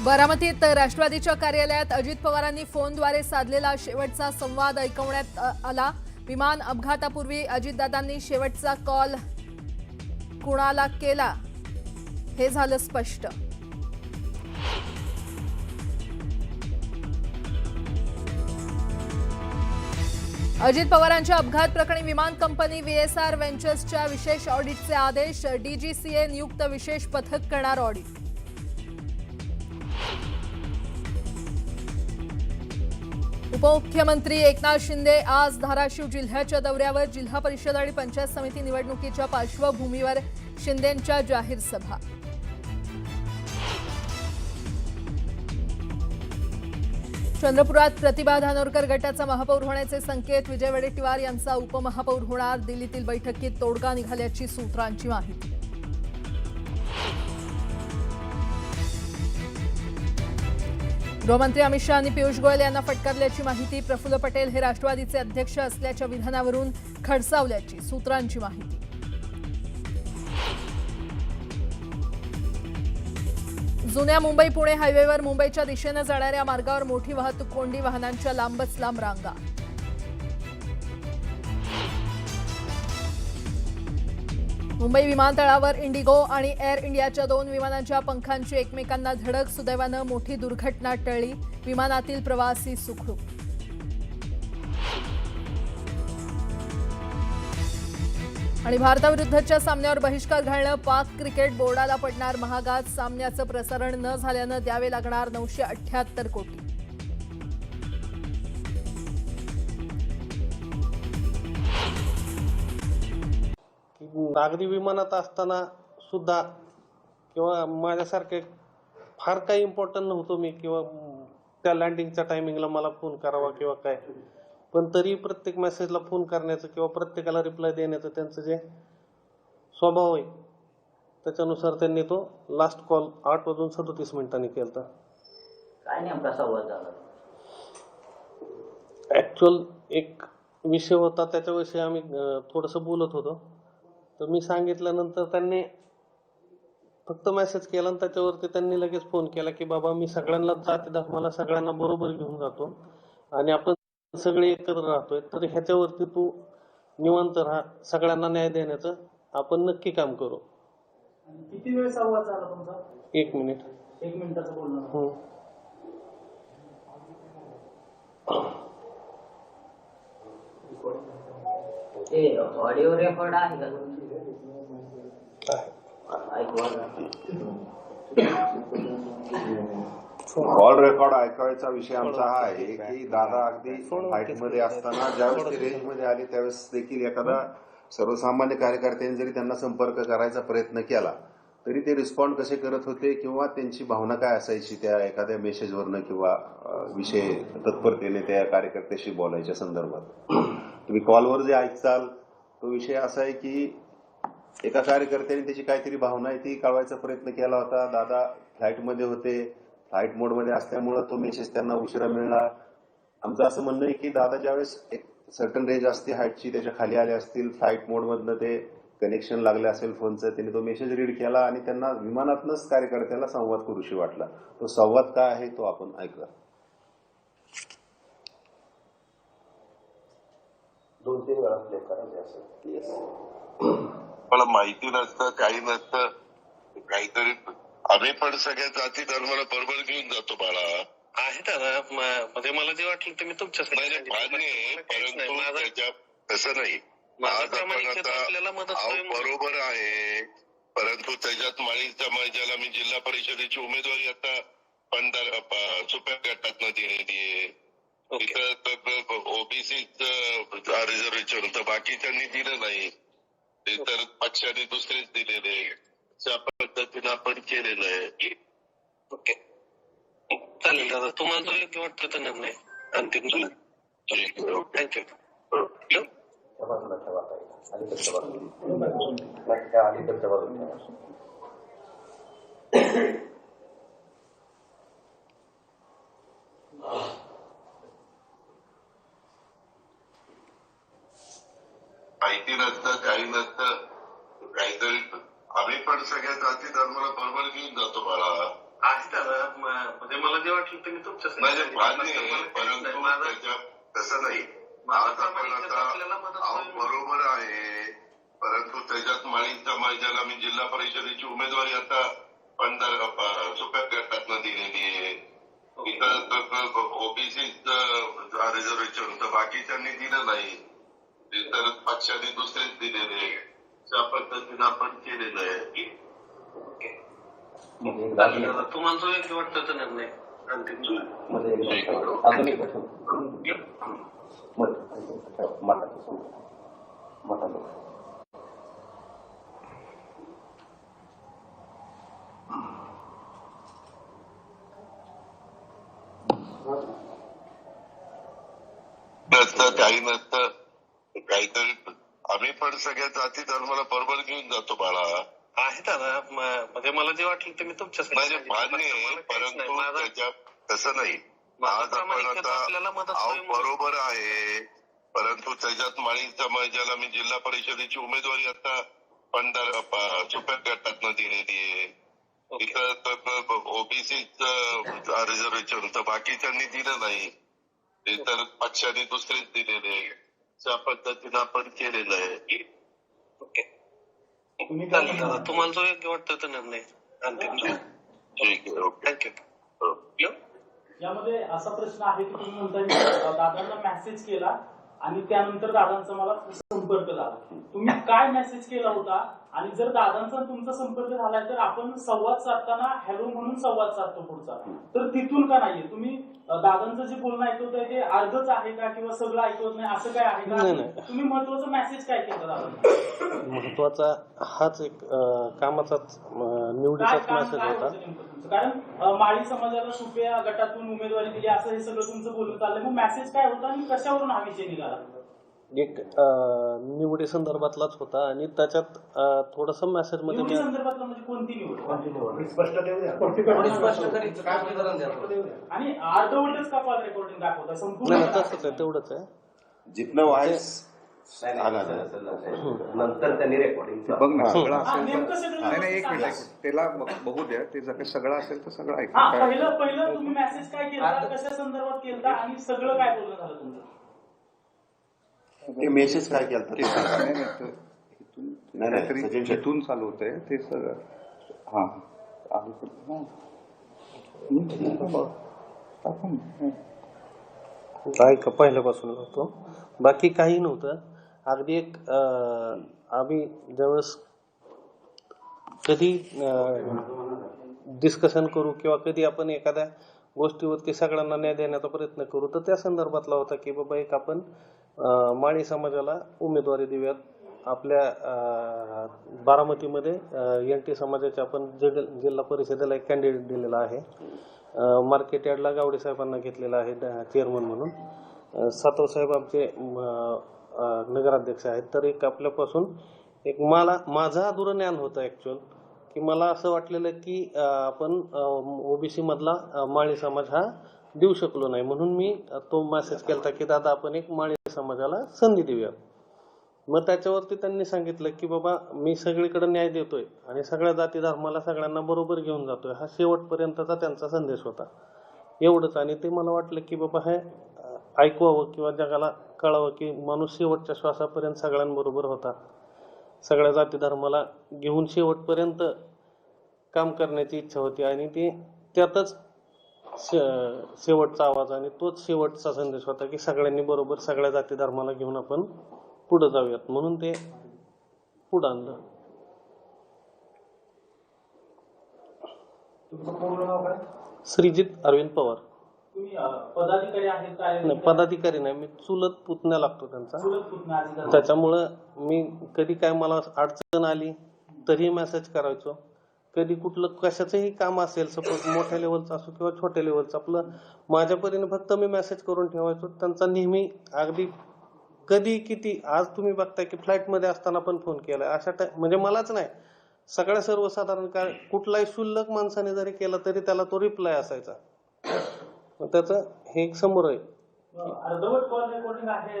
बारामतीत राष्ट्रवादीच्या कार्यालयात अजित पवारांनी फोनद्वारे साधलेला शेवटचा संवाद ऐकवण्यात आला। विमान अपघातापूर्वी अजितदादांनी शेवटचा कॉल कुणाला केला हे झालं स्पष्ट। अजित पवारांच्या अपघात प्रकरणी विमान कंपनी VSR व्हेंचर्सच्या विशेष ऑडिटचे आदेश। DGCA नियुक्त विशेष पथक करणार ऑडिट। उपमुख्यमंत्री एकनाथ शिंदे आज धाराशिव जिल्ह्याच्या दौऱ्यावर। जिल्हा परिषद आणि पंचायत समिती निवडणुकीच्या पार्श्वभूमीवर शिंदेंच्या जाहीर सभा। चंद्रपुरात प्रतिभा धानोरकर गटाचा महापौर होण्याचे संकेत। विजय वडेट्टीवार यांचा उपमहापौर होणार। दिल्लीतील बैठकीत तोडगा निघाल्याची सूत्रांची माहिती। गृहमंत्री अमित शाह आणि पियुष गोयल यांना फटकारल्याची माहिती। प्रफुल्ल पटेल हे राष्ट्रवादीचे अध्यक्ष असल्याच्या विधानावरून खडसावल्याची सूत्रांची माहिती। जुन्या मुंबई पुणे हायवेवर मुंबईच्या दिशेने जाणाऱ्या मार्गावर मोठी वाहतूक कोंडी। वाहनांच्या लांबच लांब रांगा। मुंबई विमानतळावर इंडिगो आणि एअर इंडियाच्या 2 विमानांच्या पंखांची एकमेकांना धडक। सुदैवानं मोठी दुर्घटना टळली। विमानातील प्रवासी सुखरूप। आणि भारताविरुद्धच्या सामन्यावर बहिष्कार घालणं पाक क्रिकेट बोर्डाला पडणार महागात। सामन्याचं प्रसारण न झाल्यानं द्यावे लागणार 978 कोटी। नागरी विमानात असताना सुद्धा किंवा माझ्यासारखे फार काही इम्पॉर्टंट नव्हतो मी किंवा त्या लँडिंगच्या टायमिंगला मला फोन करावा किंवा काय, पण तरी प्रत्येक मेसेजला फोन करण्याचं किंवा प्रत्येकाला रिप्लाय देण्याचं त्यांचं जे स्वभाव आहे त्याच्यानुसार त्यांनी तो लास्ट कॉल 8:37 केला। काय नेमका संवाद झाला? ऍक्च्युअल एक विषय होता, त्याच्याविषयी आम्ही थोडंसं बोलत होतो। तर मी सांगितल्यानंतर त्यांनी फक्त मेसेज केला आणि त्याच्यावरती त्यांनी लगेच फोन केला की बाबा मी सगळ्यांना जाती धर्माला सगळ्यांना बरोबर घेऊन जातो आणि आपण सगळे एकत्र राहतोय, तर ह्याच्यावरती तू निवांत राहा, सगळ्यांना न्याय देण्याचं आपण नक्की काम करू। किती वेळ संवाद झाला तुमचा? 1 मिनिट। 1 मिनिटाचं बोलणं। हो। ऑडिओ रेकॉर्ड आहे का? कॉल रेकॉर्ड ऐकायचा विषय आमचा हा आहे की दादा अगदी फ्लाईट मध्ये असताना ज्यावेळेस ते रेंज मध्ये आले त्यावेळेस देखील एखादा सर्वसामान्य कार्यकर्त्यांनी जरी त्यांना संपर्क करायचा प्रयत्न केला तरी ते रिस्पॉन्ड कसे करत होते किंवा त्यांची भावना काय असायची त्या एखाद्या मेसेजवरनं किंवा विषय तत्परतेने त्या कार्यकर्त्याशी बोलायच्या संदर्भात। तुम्ही कॉलवर जे ऐकताल तो विषय असा आहे की एका कार्यकर्त्याने त्याची काहीतरी भावना आहे ती कळवायचा प्रयत्न केला होता। दादा फ्लाईटमध्ये होते, फ्लाईट मोडमध्ये असल्यामुळे तो मेसेज त्यांना उशिरा मिळाला। आमचं असं म्हणणं आहे की दादा ज्यावेळेस एक सर्टन रेंज असते हाईटची त्याच्या खाली आले असतील, फ्लाईट मोडमधनं ते कनेक्शन लागले असेल फोनचं, त्यांनी तो मेसेज रीड केला आणि त्यांना विमानातनच कार्यकर्त्याला संवाद करूशी वाटला। तो संवाद काय आहे तो आपण ऐकला। 2-3 वेळा प्ले करायचे असं मला माहिती नसतं, काही नसतं, काहीतरी आम्ही पण सगळ्या जाती धर्माला बरोबर घेऊन जातो बाळा। आहे दादा, मध्ये मला जे वाटलं ते मी तुमच्यासाठी परंतु तसं नाही। आपल्याला मदत बरोबर आहे, परंतु त्याच्यात माळीच्या ज्याला मी जिल्हा परिषदेची उमेदवारी आता सुप्या गटातनं दिलेली आहे, तिथं ओबीसीच रिझर्वेशन होतं, बाकीच्यांनी दिलं नाही, ते तर पक्षाने दुसरेच दिलेले, त्या पद्धतीनं आपण केलेलं आहे। ओके, चालेल दादा, तुम्हाला जो योग्य वाटतं तो निर्णय अंतिम झाला। थँक्यू। माहिती नसतं, काही नसतं, काहीतरी आम्ही पण सगळ्या जाती धर्माला बरोबर घेऊन जातो बाळा। आहे दादा म्हणजे मला जे वाटलं ते मी तुमच्या म्हणजे मान्य आहे, परंतु त्याच्यात तसं नाही. आज आपण आता बरोबर आहे, परंतु त्याच्यात माळी समाजाला मी जिल्हा परिषदेची उमेदवारी आता 15 सोप्या गटातनं दिलेली आहे. इथं ओबीसी रिझर्वेशन तर बाकीच्यांनी दिलं नाही, इतर पक्षांनी दुसरेच दिलेले. त्या पद्धतीनं आपण केलेलं आहे. तुम्हाला जो योग्य वाटतं तो निर्णय अंतिम नसतं, काही नसतं, काहीतरी आम्ही पण सगळ्या जाती धर्माला बरोबर घेऊन जातो बाळा. आहे दादा म्हणजे मला जे वाटलं ते मी तुमच्यासाठी म्हणजे मान्य आहे, परंतु त्याच्यात तसं नाही. आज आपण आता बरोबर आहे, परंतु त्याच्यात माळी समाजाला मी जिल्हा परिषदेची उमेदवारी आता 15 सोप्या गटातनं दिलेली आहे. इथं ओबीसी रिझर्वेशन तर बाकीच्यांनी दिलं नाही, इतर पक्षांनी दुसरेच दिलेले. त्या पद्धतीनं आपण केलेलं आहे. चालेल दादा, तुम्हाला जो योग्य वाटतं तो निर्णय अंतिम ठीक आहे, ओके. थँक्यू. यामध्ये असा प्रश्न आहे की तुम्ही म्हणता की दादांना मेसेज केला आणि त्यानंतर दादांचा मला संपर्क झाला. तुम्ही काय मेसेज केला होता आणि जर दादांचा तुमचा संपर्क झालाय तर आपण संवाद साधताना हॅलो म्हणून संवाद साधतो पुढचा, तर तिथून का नाहीये? तुम्ही दादांचं जे बोलणं ऐकवताय ते अर्धच आहे का किंवा सगळं ऐकवत नाही असं काय आहे का? तुम्ही महत्वाचा मेसेज काय केला दादा? महत्वाचा हाच एक कामाचाच निवडीचाच मेसेज होता. कारण माळी समाजाला सुप्या गटातून उमेदवारी दिली असं हे सगळं तुमचं बोलणं चाललंय. मग मेसेज काय होता आणि कशावरून हा विषय निघाला? एक निवडी संदर्भातलाच होता आणि त्याच्यात थोडस मेसेज मध्ये निवडी संदर्भातला म्हणजे कोणती निवड? आणि अर्धवटच का कॉल रेकॉर्डिंग दाखवता? संपूर्ण तसंच आहे, तेवढंच आहे. जिथनं व्हायस नंतर त्यांनी रेकॉर्डिंग बघ ना, सगळं हा, असेल नेमकं तर सगळं नाही एक सांगा. मिनिट त्याला बघू द्या. ते जर सगळं असेल तर सगळं ऐक. हा, पहिलं तुम्ही मेसेज काय केला, कशा संदर्भात केला आणि सगळं काय बोलणं झालं तुमचं? ते मेसेज काय केलं ते नाही, नाही, तर नाही, काहीतरी सचिन शेट्टी. इथून चालू होतंय ते सगळं. हा आहे पण, हा. टाकून, ऐका पहिल्यापासून होतो, बाकी काही नव्हतं. अगदी एक आम्ही ज्यावेळेस कधी डिस्कशन करू किंवा कधी आपण एखाद्या गोष्टीवरती सगळ्यांना न्याय देण्याचा प्रयत्न करू, तर त्या संदर्भातला होता की बाबा एक आपण माळी समाजाला उमेदवारी देऊयात. आपल्या बारामतीमध्ये NT समाजाचे आपण जिल्हा परिषदेला एक कॅन्डिडेट दिलेला आहे. मार्केट यार्डला गावडे साहेबांना घेतलेला आहे चेअरमन म्हणून. सातव साहेब आमचे नगराध्यक्ष आहेत. तर एक आपल्यापासून एक माझा दुर्ज्ञान होतं ऍक्च्युअल, की मला असं वाटलेलं की आपण ओबीसी मधला माळी समाज हा देऊ शकलो नाही, म्हणून मी तो मेसेज केला की दादा आपण एक माळी समाजाला संधी देऊया. मग त्याच्यावरती त्यांनी सांगितलं की बाबा मी सगळीकडे न्याय देतोय आणि सगळ्या जाती धर्माला सगळ्यांना बरोबर घेऊन जातोय, हा शेवटपर्यंतचा त्यांचा संदेश होता. एवढंच. आणि ते मला वाटलं की बाबा हे ऐकवावं किंवा जगाला कळावं की माणूस शेवटच्या श्वासापर्यंत सगळ्यांबरोबर होता, सगळ्या जाती धर्माला घेऊन शेवटपर्यंत काम करण्याची इच्छा होती आणि ती त्यातच शेवटचा आवाज आणि तोच शेवटचा संदेश होता की सगळ्यांनी बरोबर सगळ्या जाती धर्माला घेऊन आपण पुढे जाऊयात, म्हणून ते पुढे आणलं. तुमचं पूर्ण नाव काय? श्रीजित अरविंद पवार. तुम्ही पदाधिकारी आहेत काय? नाही, पदाधिकारी नाही, मी चुलत पुतण्या लागतो त्यांचा. चुलत पुतण्या अधिकारी. त्याच्यामुळं मी कधी काय मला अडचण आली तरी मेसेज करायचो. कधी कुठलं कशाचंही काम असेल, सपोज मोठ्या लेवलचं असो किंवा छोट्या लेवलचं, आपलं माझ्या परीने फक्त मी मेसेज करून ठेवायचो. त्यांचा नेहमी अगदी कधी किती, आज तुम्ही बघताय की फ्लाईटमध्ये असताना पण फोन केलाय अशा म्हणजे मलाच नाही, सगळ्या सर्वसाधारण काय कुठलाही शुल्लक माणसाने जरी केला तरी त्याला तो रिप्लाय असायचा. त्याचं हे एक समोर आहे. अर्धवट कॉल रेकॉर्डिंग आहे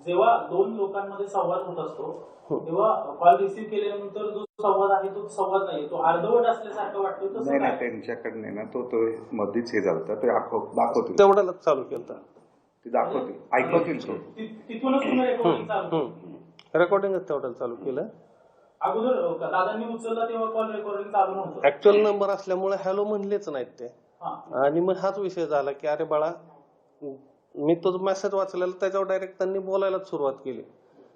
जेव्हा दोन लोकांमध्ये संवाद होत असतो तेव्हा कॉल रिसीव्ह केल्यानंतर जो संवाद आहे तो संवाद नाही, तो अर्धवट असल्यासारखं वाटतं. तसं नाही काय? नाही, त्यांच्याकडे ना तो मध्येच हे झालं ते दाखवतील तेवढ्यालाच चालू केलं. ते दाखवतील, ऐकवतील तो. तिथूनच तुम्ही रेकॉर्डिंग चालू रेकॉर्डिंगच तेवढ्याला चालू केलं. अगोदर दादांनी उचलला तेव्हा कॉल रेकॉर्डिंग चालू नव्हतं. ऍक्च्युअल नंबर असल्यामुळे हॅलो म्हणलेच नाहीत ते. हा. आणि मग हाच विषय झाला की अरे बाळा, मी तो मेसेज वाचलेला त्याच्यावर डायरेक्ट त्यांनी बोलायलाच सुरुवात केली.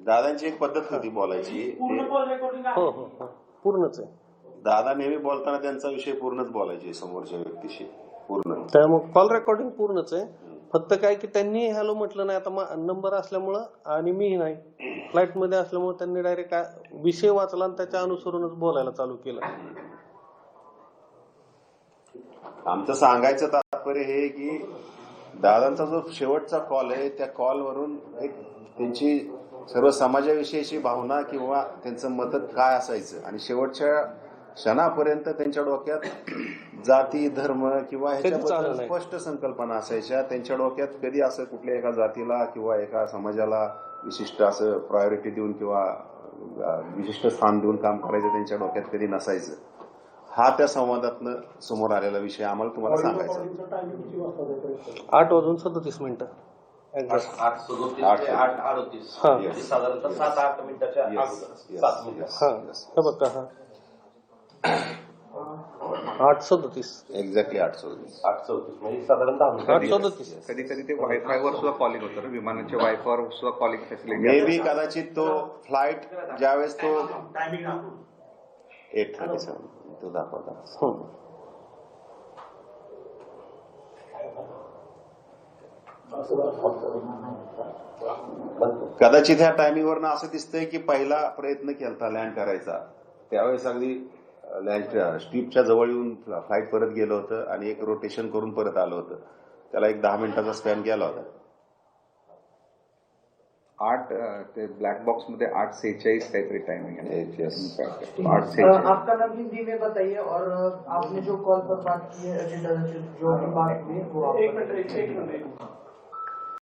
दादांची एक पद्धत होती बोलायची. पूर्ण कॉल रेकॉर्डिंग हो आहे. हो हो, पूर्णच आहे. दादा नेहमी बोलताना त्यांचा विषय पूर्णच बोलायचे समोरच्या व्यक्तीशी पूर्ण. त्यामुळे कॉल रेकॉर्डिंग पूर्णच आहे. फक्त काय की त्यांनी हॅलो म्हटलं नाही. आता नंबर असल्यामुळं आणि मीही नाही, फ्लाईट मध्ये असल्यामुळे त्यांनी डायरेक्ट विषय वाचला आणि त्याच्या अनुसरूनच बोलायला चालू केलं. आमचं सांगायचं तात्पर्य हे की दादांचा जो शेवटचा कॉल आहे त्या कॉलवरून एक त्यांची सर्व समाजाविषयीची भावना किंवा त्यांचं मत काय असायचं आणि शेवटच्या क्षणापर्यंत त्यांच्या डोक्यात जाती धर्म किंवा ह्याच्याबद्दल स्पष्ट संकल्पना असायच्या. त्यांच्या डोक्यात कधी असं कुठल्या एका जातीला किंवा एका समाजाला विशिष्ट असं प्रायोरिटी देऊन किंवा विशिष्ट स्थान देऊन काम करायचं त्यांच्या डोक्यात कधी नसायचं. हा त्या संवादातनं समोर आलेला विषय आम्हाला तुम्हाला सांगायचा. 8:37 साधारणतः 7-8 मिनिटाच्या अगोदर 7 मिनिटं. बघा हा 8:37 एक्झॅक्टली 8:37. 8:34 म्हणजे साधारणतः 8:37. कधी कधी ते वायफायवर सुद्धा कॉलिंग होतं ना, विमानाच्या वायफायवर सुद्धा कॉलिंग फॅसिलिटी. मे बी कदाचित तो फ्लाईट ज्यावेळेस तो 8:37 तो दाखवता. कदाचित ह्या टायमिंगवरनं असं दिसतंय की पहिला प्रयत्न केला लँड करायचा त्यावेळेस अगदी स्ट्रीपच्या जवळ येऊन फ्लाईट परत गेलं होतं आणि एक रोटेशन करून परत आलं होतं. त्याला एक 10 मिनिटाचा स्पॅन गेला होता. 8 ते ब्लॅक बॉक्स मध्ये 8:46 काहीतरी टायमिंग आहे. 8:46. आपका नाम हिंदी में बताइए और आपने जो कॉल पर बात की है एजेंडा जो भी बात हुई है वो एक मिनिट